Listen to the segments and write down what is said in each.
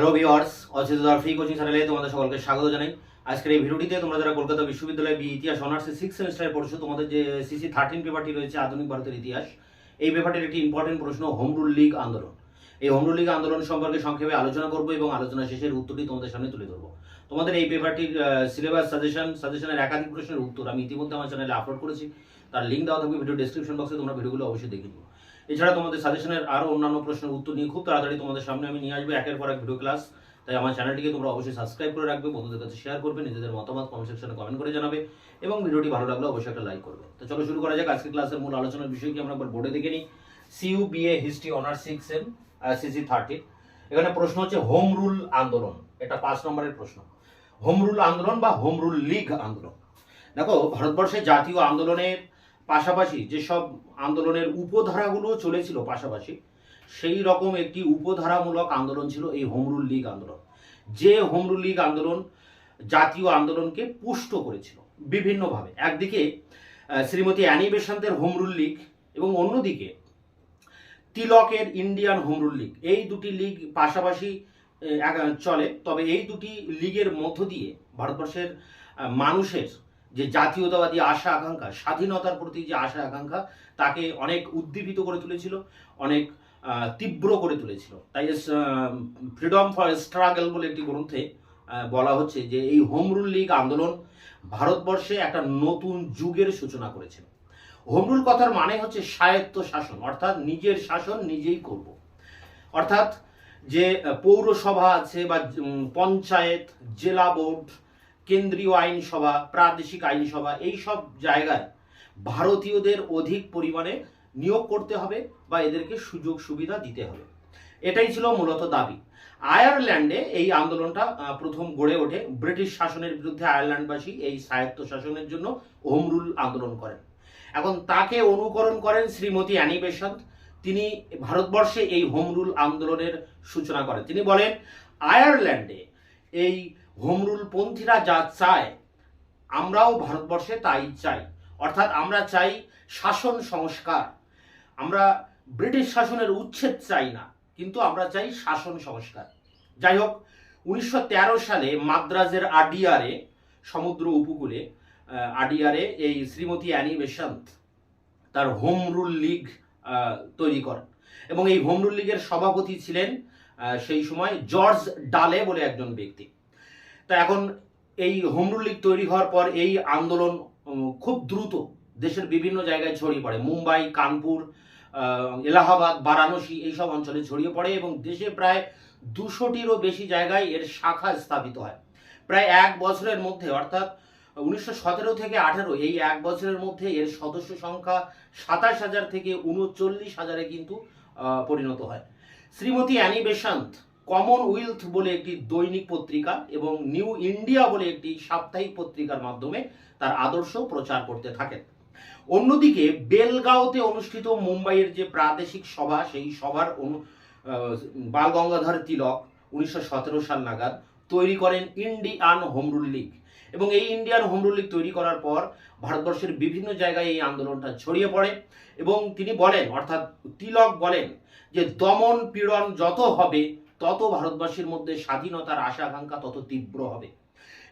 Hello viewers, অচিন্তদার free coaching চ্যানেলে তোমাদের সকলকে স্বাগত জানাই। আজকের এই ভিডিওটিতে তোমরা যারা কলকাতা বিশ্ববিদ্যালয়ে ইতিহাস অনার্সের 6 সেমিস্টারে পড়ছো, তোমাদের যে সিসি 13 পেপারটি রয়েছে আধুনিক ভারতের ইতিহাস, এই পেপারটির একটি ইম্পর্টেন্ট প্রশ্ন হোম রুল লীগ আন্দোলন। এই হোম রুল লীগ আন্দোলন সম্পর্কে সংক্ষেপে আলোচনা করব এবং আলোচনা শেষের উত্তরটি তোমাদের সামনে তুলে ধরবো। তোমাদের এই পেপারটির সিলেবাস সাজেশনের একাধিক প্রশ্নের উত্তর আমি ইতিমধ্যে আমার চ্যানেলে আপলোড করেছি, তার লিঙ্ক দেওয়া থাকবে ভিডিও ডেসক্রিপশন বক্সে, তোমরা ভিডিওগুলো অবশ্যই দেখে নিও। এছাড়া তোমাদের সাজেশনের আরও অন্যান্য প্রশ্নের উত্তর নিয়ে খুব তাড়াতাড়ি তোমাদের সামনে আমি নিয়ে আসবো একের পর এক ভিডিও ক্লাস। তাই আমার চ্যানেলটিকে তোমরা অবশ্যই সাবস্ক্রাইব করে রাখবে, বন্ধুদের কাছে শেয়ার করবে, নিজেদের মতামত কমেন্ট সেকশনে কমেন্ট করে জানাবে এবং ভিডিওটি ভালো লাগলে অবশ্যই একটা লাইক করবে। তো চলো শুরু করা যাক। আজকের ক্লাসের মূল আলোচনার বিষয় কি আমরা একবার বোর্ডে দেখে নিই। CUBA হিস্ট্রি অনার্স 6 এর CC 13। এখানে প্রশ্ন হচ্ছে হোম রুল আন্দোলন, এটা 5 নম্বরের প্রশ্ন। হোম রুল আন্দোলন বা হোম রুল লীগ আন্দোলন। দেখো, ভারতবর্ষে জাতীয় আন্দোলনের পাশাপাশি যেসব আন্দোলনের উপধারাগুলো চলেছিল পাশাপাশি, সেই রকম একটি উপধারামূলক আন্দোলন ছিল এই হোম রুল লীগ আন্দোলন। যে হোম রুল লীগ আন্দোলন জাতীয় আন্দোলনকে পুষ্ট করেছিল বিভিন্নভাবে। একদিকে শ্রীমতী অ্যানি বেসান্তের হোম রুল লীগ এবং অন্যদিকে তিলকের ইন্ডিয়ান হোম রুল লীগ, এই দুটি লীগ পাশাপাশি চলে। তবে এই দুটি লীগের মধ্য দিয়ে ভারতবর্ষের মানুষের যে জাতীয়তাবাদী আশা আকাঙ্ক্ষা, স্বাধীনতার প্রতি যে আশা আকাঙ্ক্ষা, তাকে অনেক উদ্দীপিত করে তুলেছিল, অনেক তীব্র করে তুলেছিল। তাই ফ্রিডম ফর স্ট্রাগল বলে একটি গ্রন্থে বলা হচ্ছে যে এই হোম রুল লীগ আন্দোলন ভারতবর্ষে একটা নতুন যুগের সূচনা করেছে। হোম রুল কথার মানে হচ্ছে স্বায়ত্ত শাসন, অর্থাৎ নিজের শাসন নিজেই করব। অর্থাৎ যে পৌরসভা আছে বা পঞ্চায়েত, জেলা বোর্ড, কেন্দ্রীয় আইনসভা, প্রাদেশিক আইনসভা, এই সব জায়গায় ভারতীয়দের অধিক পরিমাণে নিয়োগ করতে হবে বা এদেরকে সুযোগ সুবিধা দিতে হবে, এটাই ছিল মূলত দাবি। আয়ারল্যান্ডে এই আন্দোলনটা প্রথম গড়ে ওঠে। ব্রিটিশ শাসনের বিরুদ্ধে আয়ারল্যান্ডবাসী এই স্বায়ত্ত শাসনের জন্য হোম রুল আন্দোলন করেন। এখন তাকে অনুকরণ করেন শ্রীমতী অ্যানি বেসান্ত। তিনি ভারতবর্ষে এই হোম রুল আন্দোলনের সূচনা করেন। তিনি বলেন, আয়ারল্যান্ডে এই হোম রুল পন্থীরা যা চায় আমরাও ভারতবর্ষে তাই চাই। অর্থাৎ আমরা চাই শাসন সংস্কার, আমরা ব্রিটিশ শাসনের উচ্ছেদ চাই না, কিন্তু আমরা চাই শাসন সংস্কার। যাই হোক, 1913 সালে মাদ্রাজের আডিয়ারে, সমুদ্র উপকূলে আডিয়ারে, এই শ্রীমতী অ্যানি বেসান্ত তার হোম রুল লীগ তৈরি করেন এবং এই হোম রুল লীগের সভাপতি ছিলেন সেই সময় জর্জ ডালে বলে একজন ব্যক্তি। তা এখন এই হোম রুল লীগ তৈরি হওয়ার পর এই আন্দোলন খুব দ্রুত দেশের বিভিন্ন জায়গায় ছড়িয়ে পড়ে। মুম্বাই, কানপুর, এলাহাবাদ, বারাণসী, এইসব অঞ্চলে ছড়িয়ে পড়ে এবং দেশে প্রায় 200টিরও বেশি জায়গায় এর শাখা স্থাপিত হয়। প্রায় 1 বছরের মধ্যে, অর্থাৎ 1917 থেকে 18, এই 1 বছরের মধ্যে এর সদস্য সংখ্যা 27,000 থেকে 39,000-এ কিন্তু পরিণত হয়। শ্রীমতী অ্যানি বেসান্ত কমনওয়েলথ বলে একটি দৈনিক পত্রিকা এবং নিউ ইন্ডিয়া বলে একটি সাপ্তাহিক পত্রিকার মাধ্যমে তার আদর্শ প্রচার করতে থাকেন। অন্যদিকে বেলগাঁওতে অনুষ্ঠিত মুম্বাইয়ের যে প্রাদেশিক সভা, সেই সভার বাল গঙ্গাধর তিলক 1917 সাল নাগাদ তৈরি করেন ইন্ডিয়ান হোম রুল লীগ এবং এই ইন্ডিয়ান হোম রুল লীগ তৈরি করার পর ভারতবর্ষের বিভিন্ন জায়গায় এই আন্দোলনটা ছড়িয়ে পড়ে এবং তিনি বলেন, অর্থাৎ তিলক বলেন যে দমন পীড়ন যত হবে তত ভারতবাসীর মধ্যে স্বাধীনতার আশা আকাঙ্ক্ষা তত তীব্র হবে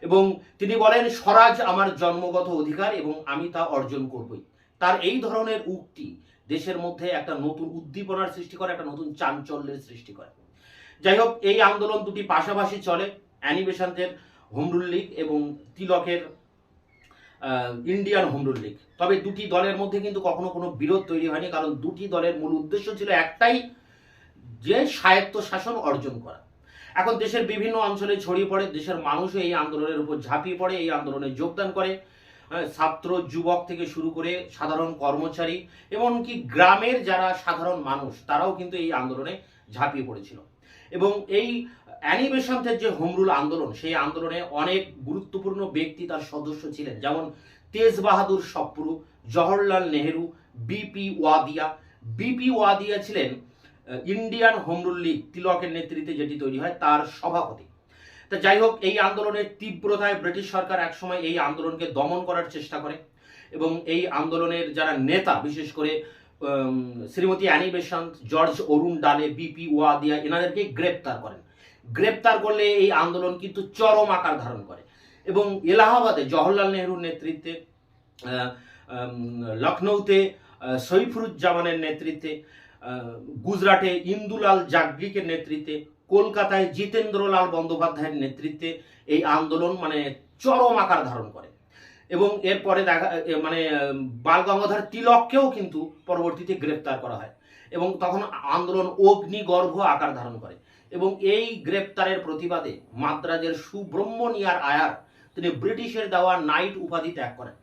এবং তিনি বলেন, স্বরাজ আমার জন্মগত অধিকার এবং আমি তা অর্জন করবই। তার এই ধরনের উক্তি দেশের মধ্যে একটা নতুন উদ্দীপনার সৃষ্টি করে, একটা নতুন চাঞ্চল্যের সৃষ্টি করে। যাই হোক, এই আন্দোলন দুটি পাশাপাশি চলে, অ্যানি বেসান্তের হোম রুল লীগ এবং তিলকের ইন্ডিয়ান হোম রুল লীগ। তবে দুটি দলের মধ্যে কিন্তু কখনো কোনো বিরোধ তৈরি হয়নি, কারণ দুটি দলের মূল উদ্দেশ্য ছিল একটাই, যে স্বায়ত্ত শাসন অর্জন করা। এখন দেশের বিভিন্ন অঞ্চলে ছড়িয়ে পড়ে, দেশের মানুষও এই আন্দোলনের উপর ঝাঁপিয়ে পড়ে, এই আন্দোলনে যোগদান করে। ছাত্র, যুবক থেকে শুরু করে সাধারণ কর্মচারী, এমনকি গ্রামের যারা সাধারণ মানুষ, তারাও কিন্তু এই আন্দোলনে ঝাঁপিয়ে পড়েছিল। এবং এই অ্যানি বেসান্তের যে হোম রুল আন্দোলন, সেই আন্দোলনে অনেক গুরুত্বপূর্ণ ব্যক্তি তার সদস্য ছিলেন, যেমন তেজ বাহাদুর সপ্রু, জওহরলাল নেহেরু, বিপি ওয়াদিয়া। বিপি ওয়াদিয়া ছিলেন ইন্ডিয়ান হোম রুল লীগ তিলকের নেতৃত্বে যেটি তৈরি হয় তার সভাপতি। তা যাই হোক, এই আন্দোলনের তীব্রতায় ব্রিটিশ সরকার একসময় এই আন্দোলনকে দমন করার চেষ্টা করে এবং এই আন্দোলনের যারা নেতা, বিশেষ করে শ্রীমতী অ্যানি বেসান্ত, জর্জ অরুণ ডালে, বিপি ওয়াদিয়া, এনাদেরকে গ্রেপ্তার করেন। গ্রেপ্তার করলে এই আন্দোলন কিন্তু চরম আকার ধারণ করে। এবং এলাহাবাদে জওহরলাল নেহরুর নেতৃত্বে, লখনৌতে সৈফুরুজ্জামানের নেতৃত্বে, গুজরাটে ইন্দুলাল জাগরিকের নেতৃত্বে, কলকাতায় জিতেন্দ্রলাল বন্দ্যোপাধ্যায়ের নেতৃত্বে এই আন্দোলন মানে চরম আকার ধারণ করে। এবং এরপরে বাল গঙ্গাধর তিলককেও কিন্তু পরবর্তীতে গ্রেপ্তার করা হয় এবং তখন আন্দোলন অগ্নিগর্ভ আকার ধারণ করে। এবং এই গ্রেপ্তারের প্রতিবাদে মাদ্রাজের সুব্রহ্মণ্যার আয়ার তিনি ব্রিটিশের দেওয়া নাইট উপাধি ত্যাগ করেন।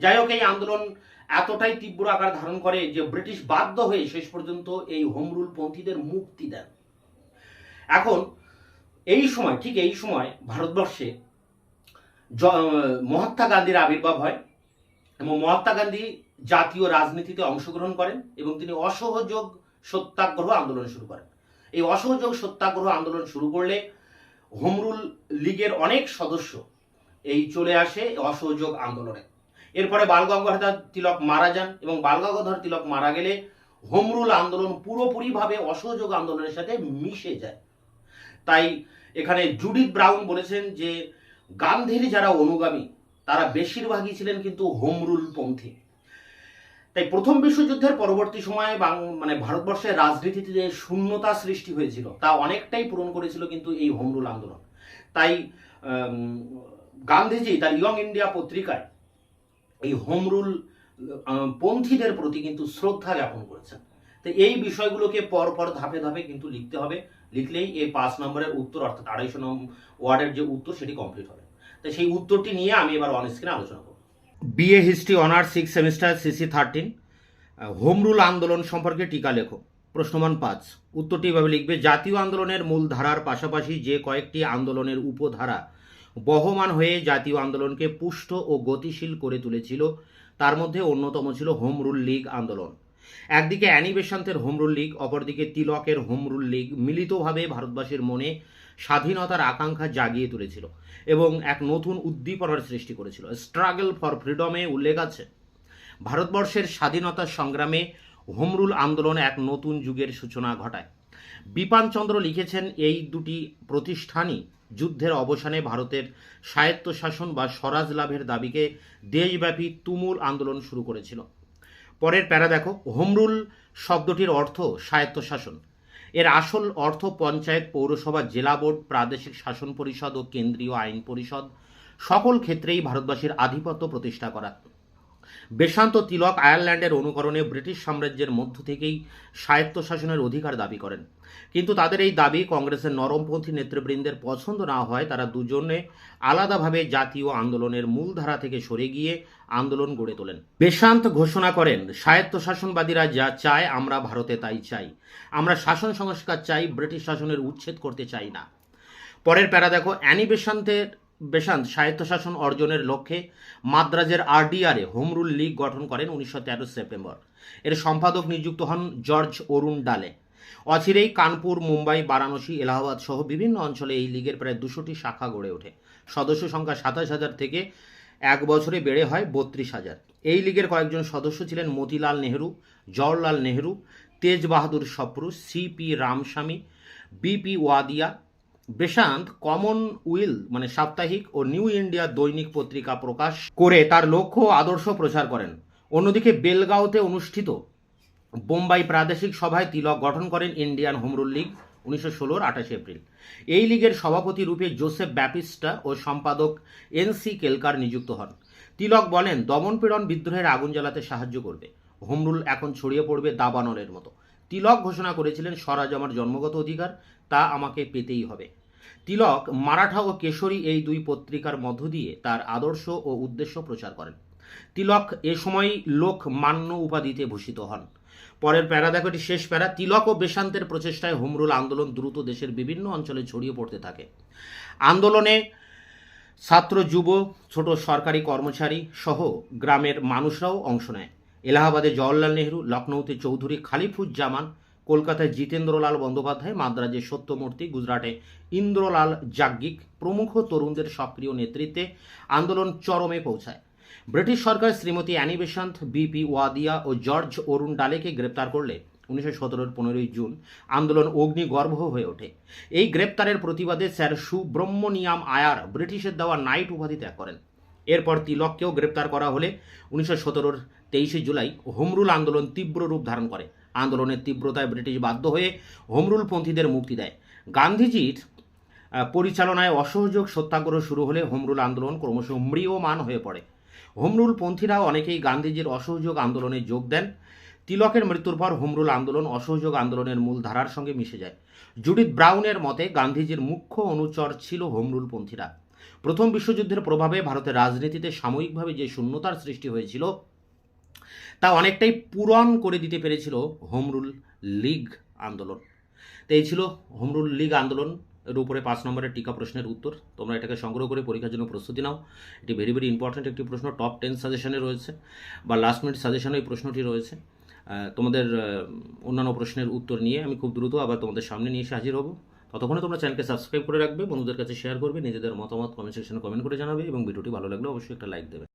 যাই হোক, এই আন্দোলন এতটাই তীব্র আকার ধারণ করে যে ব্রিটিশ বাধ্য হয়ে শেষ পর্যন্ত এই হোমরুল পন্থীদের মুক্তি দেন। এখন ঠিক এই সময় ভারতবর্ষে মহাত্মা গান্ধীর আবির্ভাব হয় এবং মহাত্মা গান্ধী জাতীয় রাজনীতিতে অংশগ্রহণ করেন এবং তিনি অসহযোগ সত্যাগ্রহ আন্দোলন শুরু করেন। এই অসহযোগ সত্যাগ্রহ আন্দোলন শুরু করলে হোমরুল লীগের অনেক সদস্য এই চলে আসে অসহযোগ আন্দোলনে। এরপরে বাল গঙ্গাধর তিলক মারা যান এবং বাল গঙ্গাধর তিলক মারা গেলে হোমরুল আন্দোলন পুরোপুরিভাবে অসহযোগ আন্দোলনের সাথে মিশে যায়। তাই এখানে জুডিথ ব্রাউন বলেছেন যে গান্ধীর যারা অনুগামী তারা বেশিরভাগই ছিলেন কিন্তু হোমরুল পন্থী। তাই প্রথম বিশ্বযুদ্ধের পরবর্তী সময়ে ভারতবর্ষের রাজনীতিতে যে শূন্যতা সৃষ্টি হয়েছিল তা অনেকটাই পূরণ করেছিল কিন্তু এই হোমরুল আন্দোলন। তাই গান্ধীজি তার ইয়ং ইন্ডিয়া পত্রিকায় এই হোমরুল পন্থীদের প্রতি কিন্তু শ্রদ্ধা জ্ঞাপন করেছেন। তো এই বিষয়গুলোকে পরপর ধাপে ধাপে কিন্তু লিখতে হবে, লিখলেই এই 5 নম্বরের উত্তর অর্থাৎ 250 নম্বর ওয়ার্ডের যে উত্তর সেটি কমপ্লিট হবে। তো সেই উত্তরটি নিয়ে আমি এবার অন স্ক্রিনে আলোচনা করব। BA history honours 6 semester CC 13 home rule আন্দোলন সম্পর্কে টিকা লেখো। প্রশ্নমান 5, উত্তরটি এভাবে লিখবে: জাতীয় আন্দোলনের মূল ধারার পাশাপাশি যে কয়েকটি আন্দোলনের উপধারা বহমান হয়ে জাতীয় আন্দোলনকে পুষ্ট ও গতিশীল করে তুলেছিল তার মধ্যে অন্যতম ছিল হোমরুল লীগ আন্দোলন। একদিকে অ্যানি বেসান্তের হোমরুল লীগ, অপরদিকে তিলকের হোমরুল লীগ মিলিতভাবে ভারতবাসীর মনে স্বাধীনতার আকাঙ্ক্ষা জাগিয়ে তুলেছিল এবং এক নতুন উদ্দীপনার সৃষ্টি করেছিল। স্ট্রাগল ফর ফ্রিডমে উল্লেখ আছে, ভারতবর্ষের স্বাধীনতা সংগ্রামে হোমরুল আন্দোলন এক নতুন যুগের সূচনা ঘটায়। বিপানচন্দ্র লিখেছেন, এই দুটি প্রতিষ্ঠানই যুদ্ধের অবসানে ভারতের স্বায়ত্তশাসন বা স্বরাজ লাভের দাবিকে দেশব্যাপী তুমুল আন্দোলন শুরু করেছিল। পরের প্যারা দেখো, হোমরুল শব্দটির অর্থ স্বায়ত্তশাসন। এর আসল অর্থ পঞ্চায়েত, পৌরসভা, জেলা বোর্ড, প্রাদেশিক শাসন পরিষদ ও কেন্দ্রীয় আইন পরিষদ সকল ক্ষেত্রেই ভারতবাসীর আধিপত্য প্রতিষ্ঠা করা। বেসান্ত তিলক আয়ারল্যান্ডের অনুকরণে ব্রিটিশ সাম্রাজ্যের মধ্য থেকেই স্বায়ত্তশাসনের অধিকার দাবি করেন, কিন্তু তাদের এই দাবি কংগ্রেসের নরমপন্থী নেতৃবৃন্দের পছন্দ না হয় তারা দুজনে আলাদাভাবে জাতীয় আন্দোলনের মূলধারা থেকে সরে গিয়ে আন্দোলন গড়ে তোলেন। বেসান্ত ঘোষণা করেন, স্বায়ত্তশাসনবাদীরা যা চায় আমরা ভারতে তাই চাই, আমরা শাসন সংস্কার চাই, ব্রিটিশ শাসনের উচ্ছেদ করতে চাই না। পরের প্যারা দেখো, অ্যানি বেসান্ত স্বায়ত্তশাসন অর্জনের লক্ষ্যে মাদ্রাজের আরডিআরে হোমরুল লীগ গঠন করেন 1913 সেপ্টেম্বর। এর সম্পাদক নিযুক্ত হন জর্জ অরুণ ডালে। অচিরেই কানপুর, মুম্বাই, বারাণসী, এলাহাবাদ সহ বিভিন্ন অঞ্চলে এই লীগের প্রায় 200টি শাখা গড়ে ওঠে। সদস্য সংখ্যা 27,000 থেকে এক বছরে বেড়ে হয় 32,000। এই লীগের কয়েকজন সদস্য ছিলেন Motilal Nehru, Jawaharlal Nehru, Tej Bahadur Sapru, CP Ramaswami, BP Wadia. Besant Commonweal সাপ্তাহিক ও নিউ ইন্ডিয়া দৈনিক পত্রিকা প্রকাশ করে তার লক্ষ্য ও আদর্শ প্রচার করেন। অন্যদিকে বেলগাঁওতে অনুষ্ঠিত বোম্বাই প্রাদেশিক সভায় তিলক গঠন করেন ইন্ডিয়ান হোমরুল লীগ 1916 28 এপ্রিল। এই লীগের সভাপতি রূপে জোসেফ ব্যাপিস্টা ও সম্পাদক এনসি কেলকার নিযুক্ত হন। তিলক বলেন, দমনপীড়ন বিদ্রোহের আগুন জ্বালাতে সাহায্য করবে, হোমরুল এখন ছড়িয়ে পড়বে দাবানলের মতো। তিলক ঘোষণা করেছিলেন, স্বরাজ আমার জন্মগত অধিকার, তা আমাকে পেতেই হবে। তিলক মারাঠা ও কেশরী এই দুই পত্রিকার মধ্য দিয়ে তার আদর্শ ও উদ্দেশ্য প্রচার করেন। তিলক এ সময় লোকমান্য উপাধিতে ভূষিত হন। পরের প্যারা দেখো, এটি শেষ প্যারা। তিলক ও বেসান্তের প্রচেষ্টায় হোমরুল আন্দোলন দ্রুত দেশের বিভিন্ন অঞ্চলে ছড়িয়ে পড়তে থাকে। আন্দোলনে ছাত্র, যুব, ছোট সরকারি কর্মচারী সহ গ্রামের মানুষরাও অংশ নেয়। এলাহাবাদে জওহরলাল নেহরু, লখনৌতে চৌধুরী খালিফুজ্জামান, কলকাতায় জিতেন্দ্রলাল বন্দ্যোপাধ্যায়, মাদ্রাজে সত্যমূর্তি, গুজরাটে ইন্দ্রলাল জাগিক প্রমুখ তরুণদের সক্রিয় নেতৃত্বে আন্দোলন চরমে পৌঁছায়। ব্রিটিশ সরকার Shrimati Annie Besant, BP Wadia ও জর্জ অরুণ ডালেকে গ্রেপ্তার করলে 1917 15ই জুন আন্দোলন অগ্নিগর্ভ হয়ে ওঠে। এই গ্রেপ্তারের প্রতিবাদে স্যার সুব্রহ্মণ্যম আয়ার ব্রিটিশের দেওয়া নাইট উপাধি ত্যাগ করেন। এরপর তিলককেও গ্রেপ্তার করা হলে 1917 23 জুলাই হোমরুল আন্দোলন তীব্র রূপ ধারণ করে। আন্দোলনের তীব্রতায় ব্রিটিশ বাধ্য হয়ে হোমরুলপন্থীদের মুক্তি দেয়। গান্ধীজির পরিচালনায় অসহযোগ সত্যাগ্রহ শুরু হলে হোমরুল আন্দোলন ক্রমশ ম্রিয়মাণ হয়ে পড়ে। হোমরুলপন্থীরাও অনেকেই গান্ধীজির অসহযোগ আন্দোলনে যোগ দেন। তিলকের মৃত্যুর পর হোমরুল আন্দোলন অসহযোগ আন্দোলনের মূল ধারার সঙ্গে মিশে যায়। জুডিথ ব্রাউনের মতে গান্ধীজির মুখ্য অনুচর ছিল হোমরুলপন্থীরা। প্রথম বিশ্বযুদ্ধের প্রভাবে ভারতের রাজনীতিতে সাময়িকভাবে যে শূন্যতার সৃষ্টি হয়েছিল তা অনেকটাই পূরণ করে দিতে পেরেছিল হোমরুল লীগ আন্দোলন। তো এই ছিল হোমরুল লীগ আন্দোলন এর উপরে 5 নম্বরের টিকা প্রশ্নের উত্তর। তোমরা এটাকে সংগ্রহ করে পরীক্ষার জন্য প্রস্তুতি নাও। এটি ভেরি ভেরি ইম্পর্ট্যান্ট একটি প্রশ্ন, টপ 10 সাজেশনে রয়েছে বা লাস্ট মিনিট সাজেশনে এই প্রশ্নটি রয়েছে। তোমাদের অন্যান্য প্রশ্নের উত্তর নিয়ে আমি খুব দ্রুত আবার তোমাদের সামনে নিয়ে এসে হাজির হব। ততক্ষণে তোমরা চ্যানেলকে সাবস্ক্রাইব করে রাখবে, বন্ধুদের কাছে শেয়ার করবে, নিজেদের মতামত কমেন্ট সেকশনে কমেন্ট করে জানাবে এবং ভিডিওটি ভালো লাগলে অবশ্যই একটা লাইক দেবে।